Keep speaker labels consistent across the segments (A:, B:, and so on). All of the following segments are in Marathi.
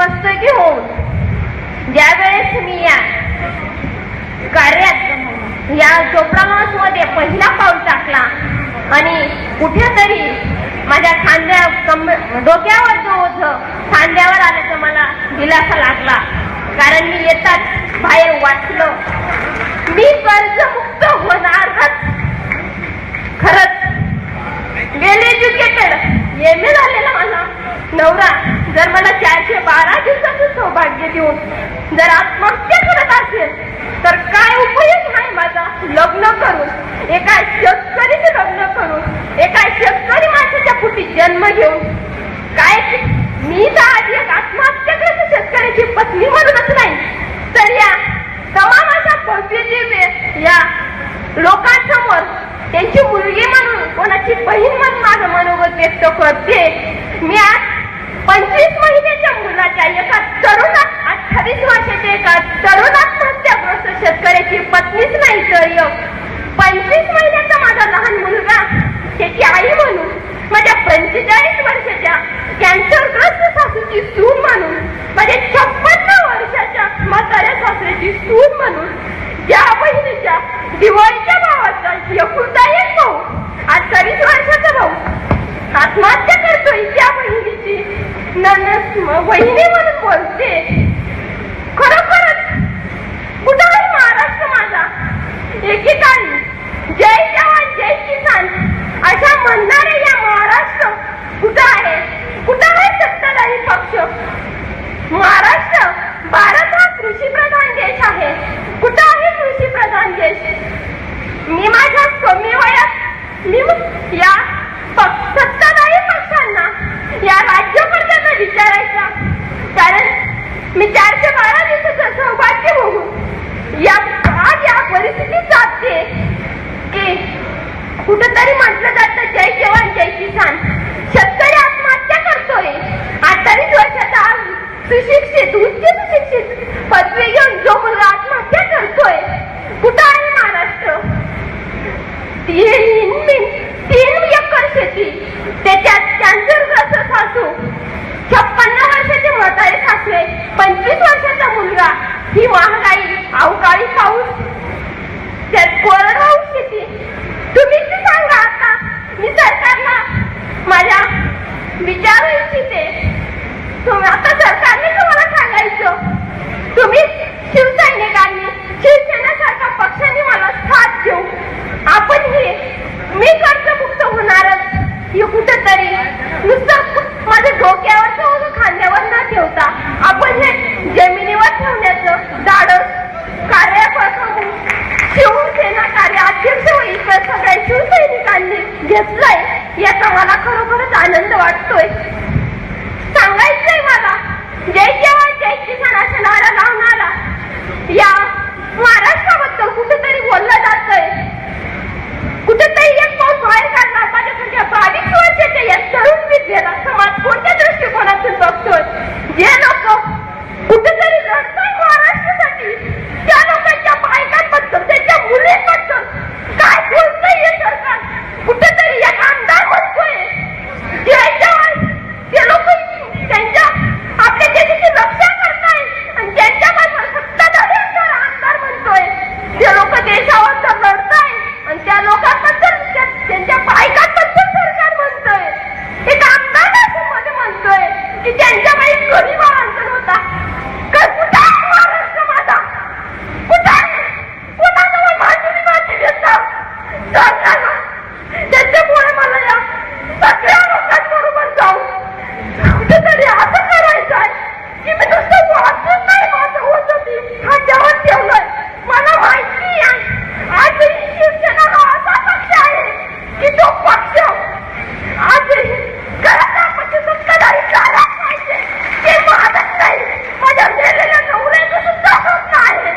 A: नतमस्तकी होऊन ज्यावेळेस मी या कार्यात या चोपडामास मध्ये पहिला पाऊल टाकला आणि कुठेतरी माझ्या डोक्यावर जो ओझ खांद्यावर आल्याचा मला दिलासा लागला. कारण मी येताच बाहेर वाचलं, मी कर्जमुक्त होणारच. खरंच वेल एज्युकेटेड MA झालेला माझा नवरा जर मला 412 दिवसाचं सौभाग्य देऊन जर आत्महत्या करत असेल तर काय उपयोग नाही माझा लग्न करून, एका शेतकरीचे लग्न करून, एका शेतकरी माणसाच्या पोटी जन्म घेऊन. काय मी तर आधी एक आत्महत्या करत शेतकऱ्याची पत्नी म्हणूनच नाही तर या तमामाच्या पॉझिटिव्ह या लोकांसमोर त्यांची मुलगी म्हणून, कोणाची बहीण म्हणून माझं मनोगत व्यक्त करते. मी आज 25 महिन्याच्या मुलाच्या एका तरुणा 28 वर्षाच्या एका तरुण आत्महत्याग्रस्त शेतकऱ्याची पत्नीच नाही तर 25 महिन्याचा माझा लहान मुलगा त्याची आई म्हणून, माझ्या 45 वर्षाच्या कॅन्सरग्रस्त सासूची सून म्हणून, माझ्या 56 वर्षाच्या म्हाताऱ्या सासऱ्याची सून म्हणून, ज्या बहिणीच्या दिवाळीच्या भावाचा एकुलता एक भाऊ आज 40 वर्षाचा भाऊ आत्महत्या करतोय, त्या बहिणीची ननस वहिनी म्हणून बोलते. खरोखरच कुठं आहे महाराष्ट्र माझा? एकेकाळी जय जवान जय किसान अशा म्हणणारे या महाराष्ट्र कुठं आहे? कुठं आहे सत्ताधारी पक्ष? महाराष्ट्र भारत हा कृषीप्रधान देश आहे. कुठं आहे कृषीप्रधान देश? मी माझ्या कमी वयात मी या सत्ताधारी पक्षांना, या राज्यकर्त्यांना विचारायचा, कारण मी 412 दिवसाचं सौभाग्य बघून आज या परिस्थितीत साधते की कुठंतरी म्हटलं जातं जय जवान जय किसान. शेतकरी आत्महत्या करतोय. 28 वर्षाचा सुशिक्षित उच्च सुशिक्षित पदवी घेऊन जो मुलगा आत्महत्या करतोय, कुठं आहे महाराष्ट्र? 3 एकर शेती, त्याच्यात कॅन्सरग्रस्त सासू, 56 वर्षाचे म्हातारे सासरे, 25 वर्षाचा मुलगा, ही महागाई, अवकाळी पाऊस, त्यात कोरडवाहू शेती. तुम्हीच सांगा आता. मी सरकारला माझ्या विचारू इच्छिते, आता सरकारने तुम्हाला सांगायचं, तुम्ही शिवसैनिकांनी, शिवसेनेसारखा पक्षाने मला साथ देऊ, आपण हे मी कर्जमुक्त होणारच. हे कुठेतरी नुसतं माझ्या डोक्यावरचं ओझं खांद्यावर न ठेवता आपण हे जमिनीवर ठेवण्याचं धाडस कार्य शिवसेना कार्याध्यक्ष व इतर सगळ्या शिवसैनिकांनी घेतलंय, याचा मला खरोखरच आनंद वाटतोय. सांगायचंय मला, जय जवान जय किसान अशा नारा लावणारा या महाराष्ट्राबद्दल कुठेतरी बोललं जातंय. कुठेतरी एक पाऊस बाहेर काढला. माझ्यासारख्या 22 वर्षाच्या या तरुण विद्येला समाज कोणत्या दृष्टिकोनातून बघतोय? जे लोक कुठेतरी लढताय महाराष्ट्रासाठी, त्या लोकांच्या बायकांबद्दल, त्यांच्या मुलींबद्दल काय बोलतंय हे सरकार? कुठेतरी एक आमदार म्हणतोय जय जवान, ते लोक त्यांच्या आपल्या देशाची रक्षा करताय आणि त्यांच्या बाजूला सत्ताधाऱ्यांवर आमदार म्हणतोय, ते लोक देशावर तर लढताय आणि त्या लोकांबद्दल, त्यांच्या बायकांबद्दल सरकार म्हणतोय. एक आमदार मध्ये म्हणतोय की त्यांच्या बाई गरीब अंतर होता. कुठं आहे महाराष्ट्र माझा? कुठं आहे? कोणाजवळ माहिती माझी देतात सरकारला? त्याच्यामुळे मला या सगळ्या लोकांबरोबर जाऊन कुठेतरी असं करायचं आहे की मी नुसतं वाचून नाही माझं होत होती, हा जेवण ठेवलंय. मला माहिती आहे आजही शिवसेना असा पक्ष आहे की तो पक्ष आजही घराचा पक्ष सत्ताधारी झाला पाहिजे. ते मानत नाही. माझ्या गेलेल्या नवऱ्याचं सुद्धा स्वप्न आहे.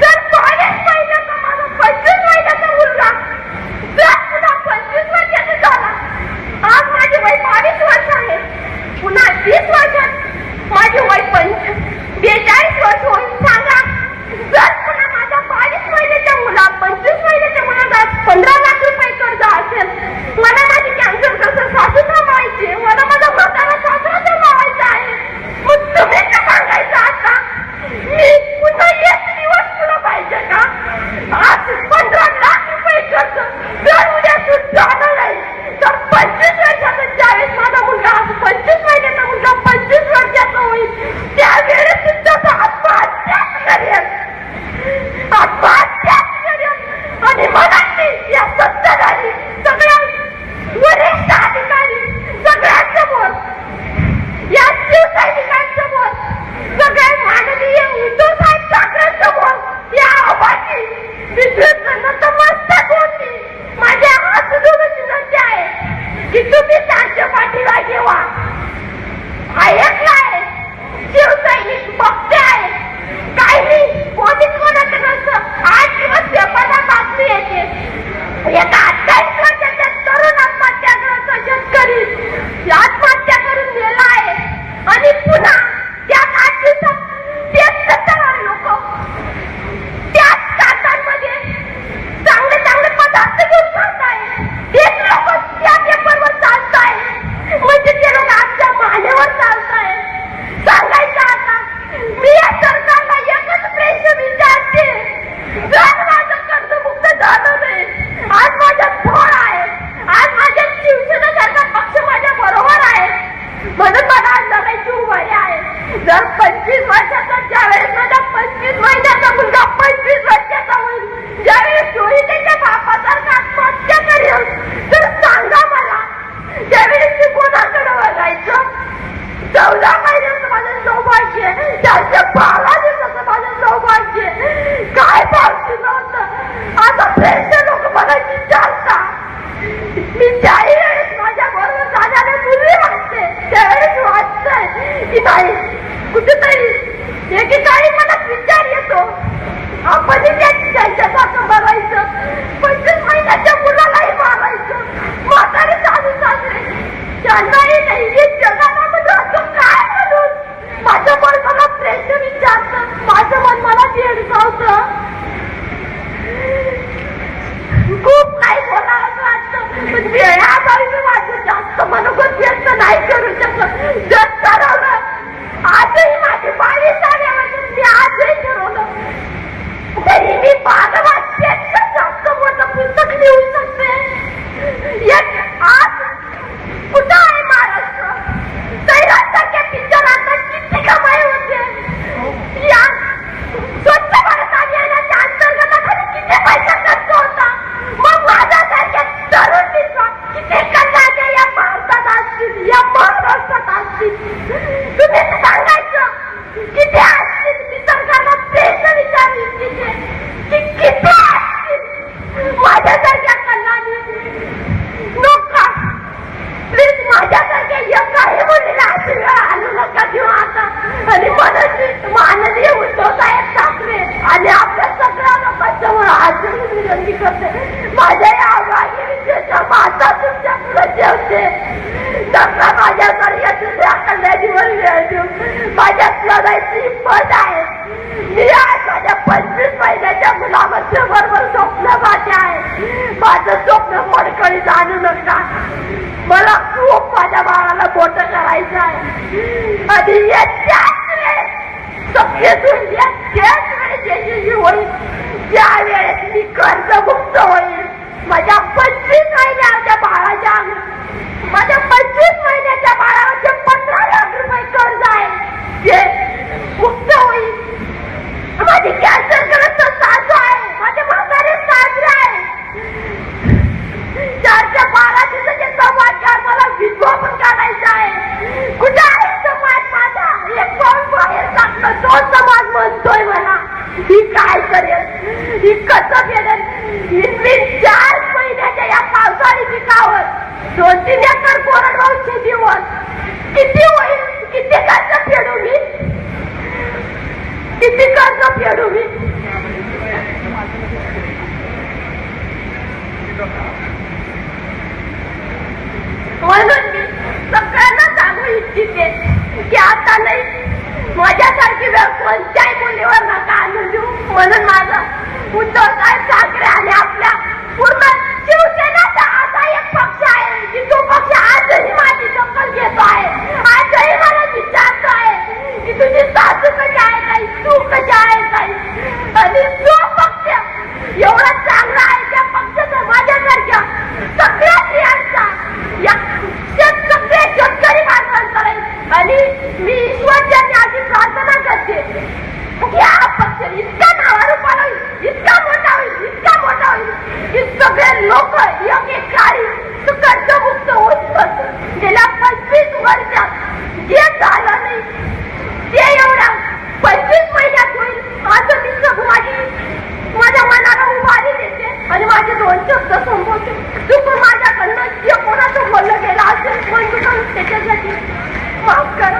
A: जर पाण्यात पाहिलं तर माझा 25 महिन्याचा मुलगा जर पुन्हा 25 वर्षाचा झाला, आज माझी वय 22 वर्ष आहे, पुन्हा 30 वर्षात माझी वय 42 वर्ष होईल. सांगा, जर पुन्हा माझ्या 22 महिन्याच्या मुला 25 महिन्याच्या मुलाला 15 लाख रुपये कर्ज असेल, मला माझी कॅन्सर कसं सासू सांभाळायची, मला माझा म्हातारा सासरा सांभाळायचा आहे, मग पुन्हा त्याच 8 दिवसात तेच सत्ताधारी लोक त्याच कागदांमध्ये चांगले चांगले पदार्थ घेऊन चालताय, तेच लोक त्या पेपरवर चालताय, म्हणजे ते लोक आमच्या मानेवर चालताय. सांगायचं आता मी या सरकारला एकच प्रश्न विचारते, जर माझं कर्जमुक्त झालं नाही, आज माझ्या फळ आहे, आज माझ्या शिवसेनेसारखा पक्ष माझ्या बरोबर आहे, म्हणून मला आज लढायची उभारी आहे. जर 25 वर्षाचा ज्यावेळेस माझा 25 महिन्याचा मुलगा 25 वर्षाचा होईल, ज्यावेळेस चोरी त्याच्या बापासारखा आत्महत्या करेल, तर सांगा मला त्यावेळेस मी कोणाकडे बघायचं? 14 महिन्याचं माझं सौभाग्य, 412 दिवसाचं माझं सौभाग्य, काय भावती नव्हतं. आता प्रश्न लोक मला विचारता, मी ज्याही वेळेस माझ्या बरोबर जाणाऱ्या मुली वाटते त्यावेळेस वाटतंय की नाही कुठेतरी एकेकाळी मनात विचार येतो, आपण त्यांच्यासारखं मारायचं, 25 महिन्याच्या मुलालाही मारायचं, म्हातारे सासू सासरे त्यांनाही नाही, हे जगाला म्हणून काय म्हणून माझं मन मला प्रश्न विचारतं, माझं मन मला भेडसावतं. खूप काही बोलावं वाटतं, पण वेळाभावी मी माझं जास्त मनोगत व्यक्त नाही करू शकत. जर ठरवलं, आजही माझी 22व्या वर्षात मी आजही ठरवलं तरी मी 12 वाक्यात जास्त मोठं पुस्तक लिहू शकते. आज कुठं आहे महाराष्ट्र? सैरासारख्या पिक्चरांना किती कमाई होते, या स्वच्छ भारत अभियानाच्या अंतर्गत किती पैसा खर्च होता, मग माझ्यासारख्या तरुण किती कन्नाच्या या भारतात असतील, या महाराष्ट्रात असतील, तुम्ही सांगायचं किती असतील. मी सरकारला प्रश्न विचारली की किती असतील माझ्यासारख्या कन्नाने नका, प्लीज माझ्यासारख्या एकाही मुलीला अशी वेळ आणू नका किंवा आता. आणि माननीय उद्धव साहेब ठाकरे आणि आपल्या सगळ्या लोकांसमोर आजही विनंती करते, माझ्या या अवघाई विषयाच्या माता तुमच्या पुढे ठेवते. नका माझ्यासारख्या दुसऱ्या कल्याणीवर वेळ देऊ, माझ्यात लढायची हिंमत आहे. मी आज माझ्या 25 महिन्याच्या मुलामध्ये बरोबर स्वप्न माझे आहे, माझं स्वप्न मोडकळीत आणू नका. मला खूप माझ्या बाळाला मोठं करायचं आहे आणि याच्याच वेळेस सगळेच होईल, याच्याच वेळेस यशस्वी होईल ज्या वेळेस मी कर्जमुक्त होईल. माझ्या 25 महिन्याच्या बाळाच्या माझ्या 25 महिन्याच्या बाळावर 15 लाख रुपये कर्ज आहे ते मुक्त होईल. माझी कॅन्सरग्रस्त सासू आहे, माझे म्हातारे सासरे आहे, 4-12 दिवसाचे समाजकार मला विधवा पण काढायचा आहे. कुठे आहे समाज माझा? एक पाऊल बाहेर टाकलं तो समाज म्हणतोय मला ही काय करेल, ही कसं केलं. मी 4 महिन्याच्या या पावसाळी पिकावर 2-3 एकर कोरडवाहू शेतीवर किती होईल, किती कर्ज फेडू मी, किती कर्ज फेडू मी. म्हणून मी सगळ्यांना सांगू इच्छिते की आता नाही माझ्यासारखी वेळ कोणत्याही मुलीवर नका आणून देऊ. म्हणून माझा उद्धव साहेब ठाकरे आणि आपल्या पूर्ण शिवसेनेचा असा एक पक्ष आहे की तो पक्ष आजही माझी दखल घेतो आहे, आजही मला विचारतो आहे की तुझी सासू कशी आहे ताई, तू कशी आहे ताई. आणि जो पक्ष एवढा चांगला आहे त्या पक्षाचा माझ्यासारख्या सगळ्या स्त्रियांचा या सगळ्या शेतकरी माणसांचा आहे. आणि मी ईश्वरच्याने आधी प्रार्थना करते की हा पक्ष इतका नावारूपाला होईल, इतका मोठा होईल, इतका मोठा होईल की सगळे लोक एकेकाळी कर्जमुक्त होत. गेल्या 25 वर्षात जे झालं नाही ते एवढ्या 25 महिन्यात होईल असं मी माझ्या मनाला उभारी देते आणि माझे 2 शब्द संपवते. चुकून माझ्याकडनं जे कोणाचं बोललं गेलं असेल पण त्याच्यासाठी माफ करा.